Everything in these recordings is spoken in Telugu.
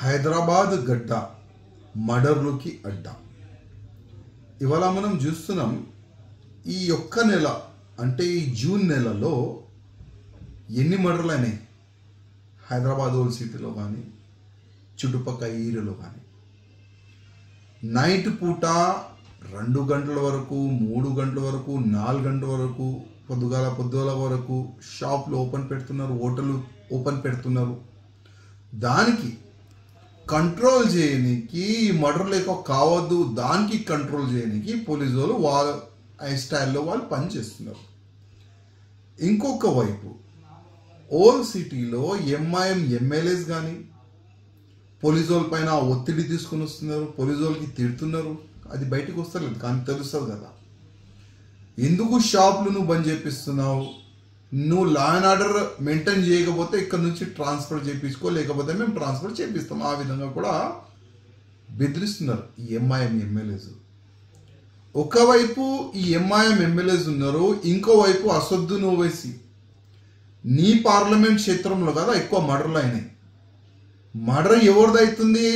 హైదరాబాద్ గడ్డ మర్డర్లకి అడ్డా. ఇవాళ మనం చూస్తున్నాం ఈ ఒక్క నెల అంటే ఈ జూన్ నెలలో ఎన్ని మర్డర్లు అయినాయి హైదరాబాద్ ఓల్డ్ సిటీలో కానీ చుట్టుపక్కల ఏరియాలో కానీ. నైట్ పూట 2 గంటల వరకు 3 గంటల వరకు 4 గంటల వరకు పొద్దుగాల వరకు షాప్లు ఓపెన్ పెడుతున్నారు, హోటళ్ళు ఓపెన్ పెడుతున్నారు. దానికి కంట్రోల్ చేయడానికి మర్డర్ లేక కావద్దు, దానికి కంట్రోల్ చేయడానికి పోలీసు వాళ్ళు వాళ్ళ స్టైల్లో వాళ్ళు పనిచేస్తున్నారు. ఇంకొక వైపు ఓల్డ్ సిటీలో ఎంఐఎం ఎమ్మెల్యేస్ కానీ పోలీసు వాళ్ళ పైన ఒత్తిడి తీసుకుని వస్తున్నారు, పోలీసు వాళ్ళకి తిడుతున్నారు. అది బయటకు వస్తలేదు కానీ తెలుస్తుంది కదా. ఎందుకు షాపులు నువ్వు బంద్ చేపిస్తున్నావు, నువ్వు లా అండ్ ఆర్డర్ మెయింటైన్ చేయకపోతే ఇక్కడ నుంచి ట్రాన్స్ఫర్ చేయించుకో, లేకపోతే మేము ట్రాన్స్ఫర్ చేపిస్తాం. ఆ విధంగా కూడా బెదిరిస్తున్నారు ఈ ఎంఐఎం ఎమ్మెల్యేస్. ఒకవైపు ఈ ఎంఐఎం ఎమ్మెల్యేస్ ఉన్నారు, ఇంకోవైపు అసదుద్దీన్ ఓవైసీ. నీ పార్లమెంట్ క్షేత్రంలో కదా ఎక్కువ మర్డర్లు అయినాయి. మర్డర్ ఎవరిదవుతుంది,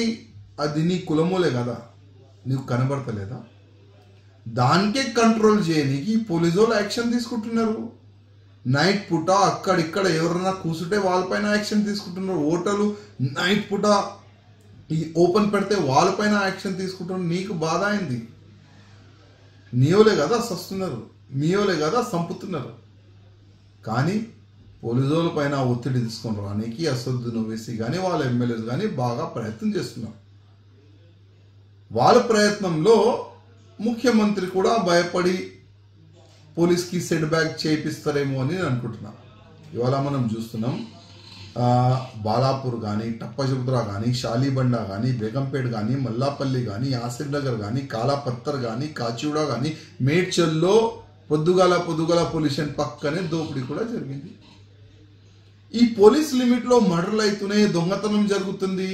అది నీ కులమూలే కదా, నీకు కనబడతలేదా? దానికే కంట్రోల్ చేయడానికి పోలీసు వాళ్ళు యాక్షన్ తీసుకుంటున్నారు. నైట్ పూట అక్కడిక్కడ ఎవరైనా కూర్చుంటే వాళ్ళపైన యాక్షన్ తీసుకుంటున్నారు. హోటలు నైట్ పూట ఈ ఓపెన్ పెడితే వాళ్ళపైన యాక్షన్ తీసుకుంటున్నారు. నీకు బాధ అయింది, నీవులే కదా సస్తున్నారు, మీయోలే కదా సంపుతున్నారు. కానీ పోలీసు వాళ్ళ పైన ఒత్తిడి తీసుకొని రానికి అసదుద్దీన్ ఓవైసీ కానీ వాళ్ళ ఎమ్మెల్యేస్ కానీ బాగా ప్రయత్నం చేస్తున్నారు. వాళ్ళ ప్రయత్నంలో ముఖ్యమంత్రి కూడా భయపడి పోలీస్కి సెట్ బ్యాక్ చేయిస్తారేమో అని నేను అనుకుంటున్నా. ఇవాళ మనం చూస్తున్నాం బాలాపూర్ కానీ, టప్పజుద్రా కానీ, షాలీబండ కానీ, బేగంపేట్ కానీ, మల్లాపల్లి కానీ, యాసిర్ నగర్ కానీ, కాలాపత్తర్ కానీ, కాచిగూడ కానీ, మేడ్చల్లో పొద్దుగాల పోలీస్ స్టేషన్ పక్కనే దోపిడీ కూడా జరిగింది. ఈ పోలీస్ లిమిట్లో మర్డర్లు అవుతున్నాయి, దొంగతనం జరుగుతుంది.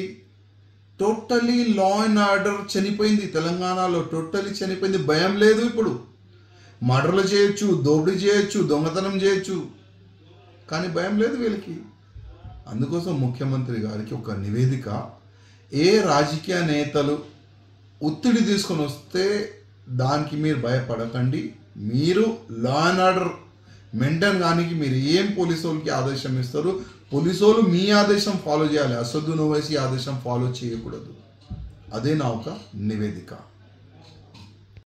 టోటలీ లా అండ్ ఆర్డర్ చనిపోయింది తెలంగాణలో, టోటలీ చనిపోయింది. భయం లేదు. ఇప్పుడు మర్డర్లు చేయొచ్చు, దోపిడీ చేయొచ్చు, దొంగతనం చేయొచ్చు, కానీ భయం లేదు వీళ్ళకి. అందుకోసం ముఖ్యమంత్రి గారికి ఒక నివేదిక, ఏ రాజకీయ నేతలు ఒత్తిడి తీసుకొని వస్తే దానికి మీరు భయపడకండి, మీరు లా అండ్ ఆర్డర్ మెయింటైన్ కానీ మీరు ఏం పోలీసు వాళ్ళకి ఆదేశం ఇస్తారు, పోలీసు వాళ్ళు మీ ఆదేశం ఫాలో చేయాలి, అసదుద్దీన్ ఓవైసీ ఆదేశం ఫాలో చేయకూడదు. అదే నా ఒక నివేదిక.